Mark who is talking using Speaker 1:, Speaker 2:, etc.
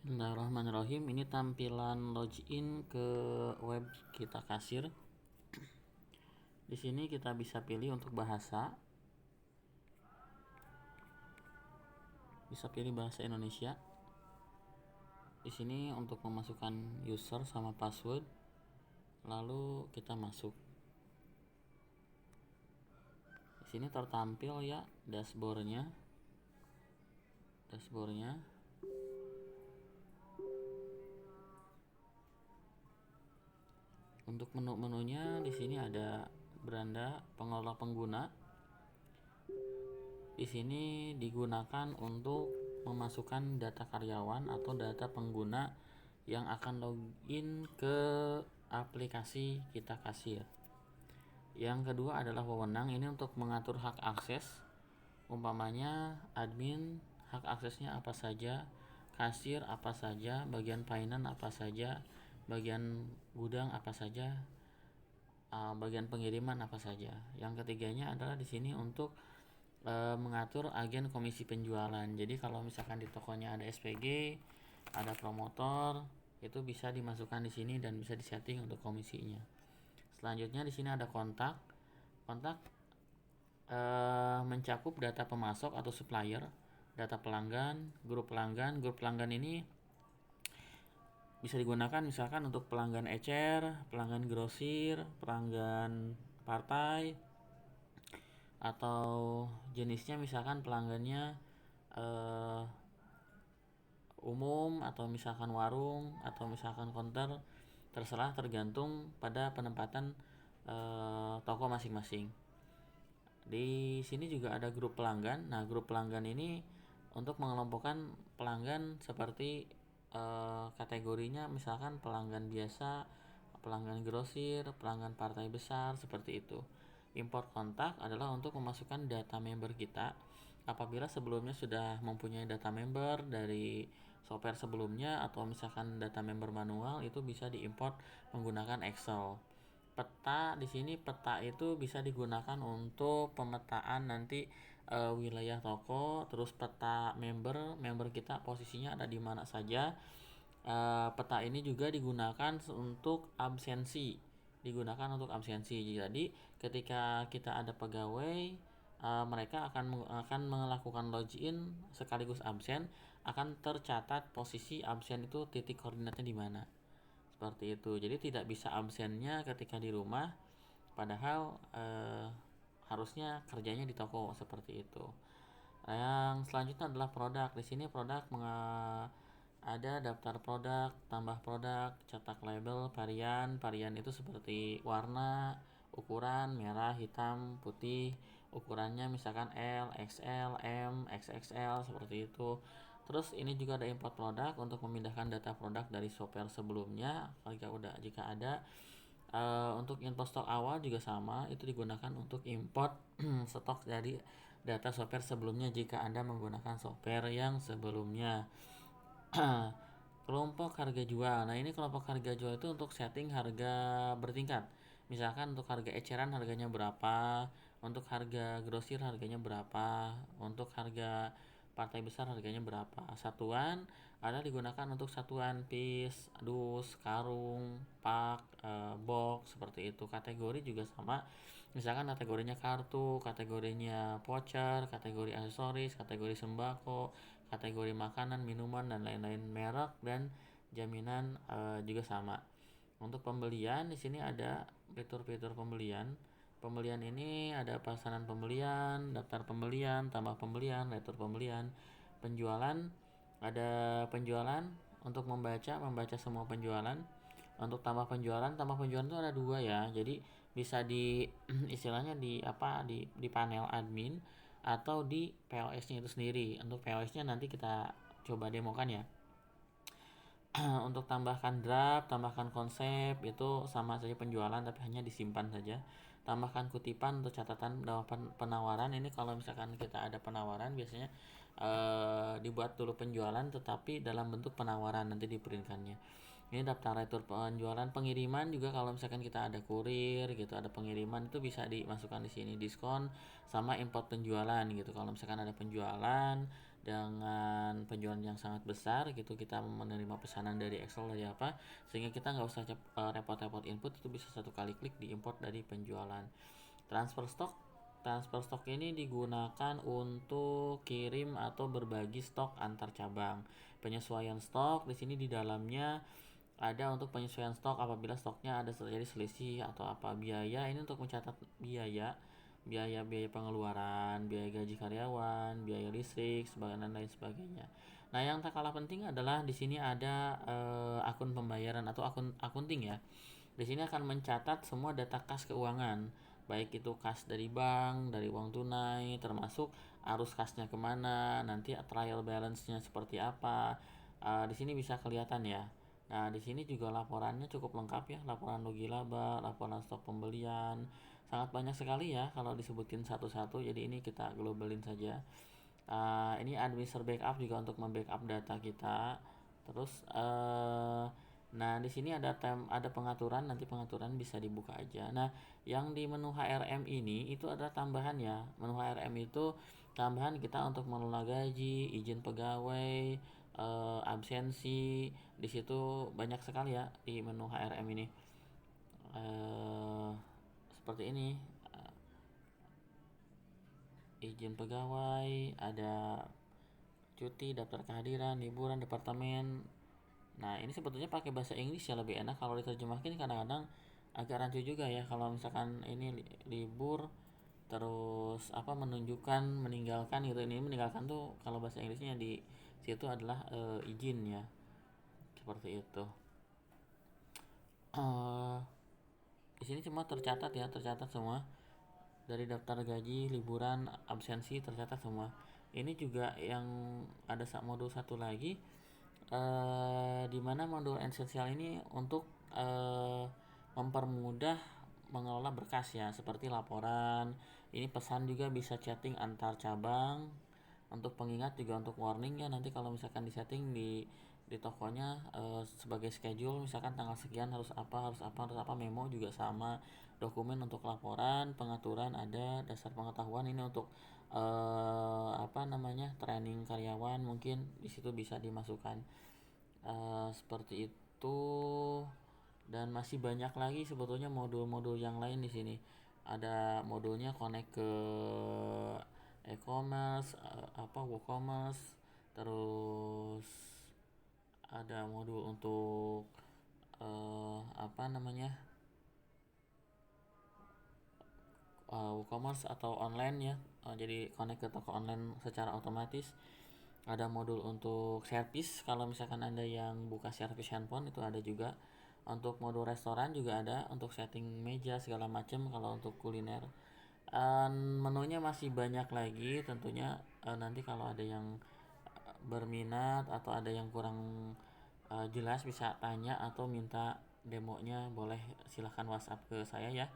Speaker 1: Bismillahirrahmanirrahim. Ini tampilan login ke web kita kasir. Di sini kita bisa pilih untuk bahasa. Bisa pilih bahasa Indonesia. Di sini untuk memasukkan user sama password. Lalu kita masuk. Di sini tertampil ya dashboardnya. Untuk menu-menunya di sini ada beranda pengelola pengguna. Di sini digunakan untuk memasukkan data karyawan atau data pengguna yang akan login ke aplikasi kita kasir. Yang kedua adalah wewenang, ini untuk mengatur hak akses. Umpamanya admin hak aksesnya apa saja, kasir apa saja, bagian finance apa saja, bagian gudang apa saja, bagian pengiriman apa saja. Yang ketiganya adalah di sini untuk mengatur agen komisi penjualan. Jadi kalau misalkan di tokonya ada SPG, ada promotor, itu bisa dimasukkan di sini dan bisa disetting untuk komisinya. Selanjutnya di sini ada kontak. Kontak mencakup data pemasok atau supplier, data pelanggan, grup pelanggan. Grup pelanggan ini bisa digunakan misalkan untuk pelanggan ecer, pelanggan grosir, pelanggan partai, atau jenisnya misalkan pelanggannya umum atau misalkan warung atau misalkan counter, terserah tergantung pada penempatan toko masing-masing. Di sini juga ada grup pelanggan. Nah, grup pelanggan ini untuk mengelompokkan pelanggan seperti kategorinya misalkan pelanggan biasa, pelanggan grosir, pelanggan partai besar, seperti itu. Import kontak adalah untuk memasukkan data member kita. Apabila sebelumnya sudah mempunyai data member dari software sebelumnya atau misalkan data member manual, itu bisa diimport menggunakan Excel. Peta di sini, peta itu bisa digunakan untuk pemetaan nanti wilayah toko, terus peta member kita posisinya ada di mana saja. Peta ini juga digunakan untuk absensi. Jadi ketika kita ada pegawai, mereka akan melakukan login sekaligus absen, akan tercatat posisi absen itu titik koordinatnya di mana. Seperti itu. Jadi tidak bisa absennya ketika di rumah, padahal harusnya kerjanya di toko, seperti itu. Yang selanjutnya adalah produk. Di sini produk ada daftar produk, tambah produk, cetak label, varian. Varian itu seperti warna, ukuran, merah, hitam, putih. Ukurannya misalkan L, XL, M, XXL, seperti itu. Terus ini juga ada import produk untuk memindahkan data produk dari software sebelumnya jika ada. Untuk import stok awal juga sama, itu digunakan untuk import stok dari data software sebelumnya jika Anda menggunakan software yang sebelumnya. Kelompok harga jual. Nah, ini kelompok harga jual itu untuk setting harga bertingkat. Misalkan untuk harga eceran harganya berapa, untuk harga grosir harganya berapa, untuk harga partai besar harganya berapa. Satuan ada digunakan untuk satuan piece, dus, karung, pak, box, seperti itu. Kategori juga sama. Misalkan kategorinya kartu, kategorinya voucher, kategori aksesoris, kategori sembako, kategori makanan, minuman, dan lain-lain. Merek dan jaminan juga sama. Untuk pembelian di sini ada fitur-fitur pembelian. Pembelian ini ada pesanan pembelian, daftar pembelian, tambah pembelian, retur pembelian. Penjualan ada penjualan untuk membaca semua penjualan. Untuk tambah penjualan itu ada dua ya. Jadi bisa di istilahnya di panel admin atau di POS-nya itu sendiri. Untuk POS-nya nanti kita coba demokan ya. Untuk tambahkan draft, tambahkan konsep, itu sama saja penjualan tapi hanya disimpan saja. Tambahkan kutipan untuk catatan dalam penawaran. Ini kalau misalkan kita ada penawaran biasanya dibuat dulu penjualan tetapi dalam bentuk penawaran nanti diprintkannya. Ini daftar retur penjualan. Pengiriman juga kalau misalkan kita ada kurir gitu, ada pengiriman, itu bisa dimasukkan di sini, diskon sama import penjualan gitu. Kalau misalkan ada penjualan dengan penjualan yang sangat besar gitu, kita menerima pesanan dari Excel dari apa, sehingga kita nggak usah repot-repot input, itu bisa satu kali klik diimport dari penjualan. Transfer stok ini digunakan untuk kirim atau berbagi stok antar cabang. Penyesuaian stok di sini di dalamnya ada untuk penyesuaian stok apabila stoknya ada terjadi selisih atau apa. Biaya ini untuk mencatat biaya pengeluaran, biaya gaji karyawan, biaya listrik, dan lain sebagainya. Nah, yang tak kalah penting adalah di sini ada akun pembayaran atau akun akunting ya. Di sini akan mencatat semua data kas keuangan, baik itu kas dari bank, dari uang tunai, termasuk arus kasnya kemana, nanti trial balance-nya seperti apa. Di sini bisa kelihatan ya. Nah, di sini juga laporannya cukup lengkap ya, laporan rugi laba, laporan stok pembelian, sangat banyak sekali ya kalau disebutin satu-satu. Jadi ini kita globalin saja. Ini administer backup juga untuk membackup data kita. Terus nah di sini ada pengaturan, nanti pengaturan bisa dibuka aja. Nah, yang di menu HRM ini itu ada tambahan ya. Menu HRM itu tambahan kita untuk mengelola gaji, izin pegawai, absensi. Di situ banyak sekali ya di menu HRM ini. Seperti ini. Izin pegawai, ada cuti, daftar kehadiran, liburan, departemen. Nah, ini sebetulnya pakai bahasa Inggris ya lebih enak, kalau diterjemahkan kadang-kadang agak rancu juga ya. Kalau misalkan ini libur terus apa menunjukkan meninggalkan gitu, ini meninggalkan tuh kalau bahasa Inggrisnya di situ adalah izin ya, seperti itu. Di sini cuma tercatat ya, tercatat semua dari daftar gaji, liburan, absensi, tercatat semua. Ini juga yang ada modul satu lagi, di mana modul esensial ini untuk mempermudah mengelola berkas ya, seperti laporan. Ini pesan juga bisa chatting antar cabang. Untuk pengingat juga untuk warning ya, nanti kalau misalkan disetting di tokonya sebagai schedule, misalkan tanggal sekian harus apa, memo juga sama. Dokumen untuk laporan, pengaturan ada, dasar pengetahuan ini untuk training karyawan, mungkin di situ bisa dimasukkan. Seperti itu. Dan masih banyak lagi sebetulnya modul-modul yang lain di sini. Ada modulnya connect ke e-commerce, WooCommerce, terus ada modul untuk WooCommerce atau online ya. Jadi connect ke toko online secara otomatis. Ada modul untuk service, kalau misalkan Anda yang buka service handphone itu ada juga. Untuk modul restoran juga ada, untuk setting meja segala macam kalau untuk kuliner. Menunya masih banyak lagi tentunya. Nanti kalau ada yang berminat atau ada yang kurang jelas bisa tanya atau minta demonya, boleh silahkan WhatsApp ke saya ya.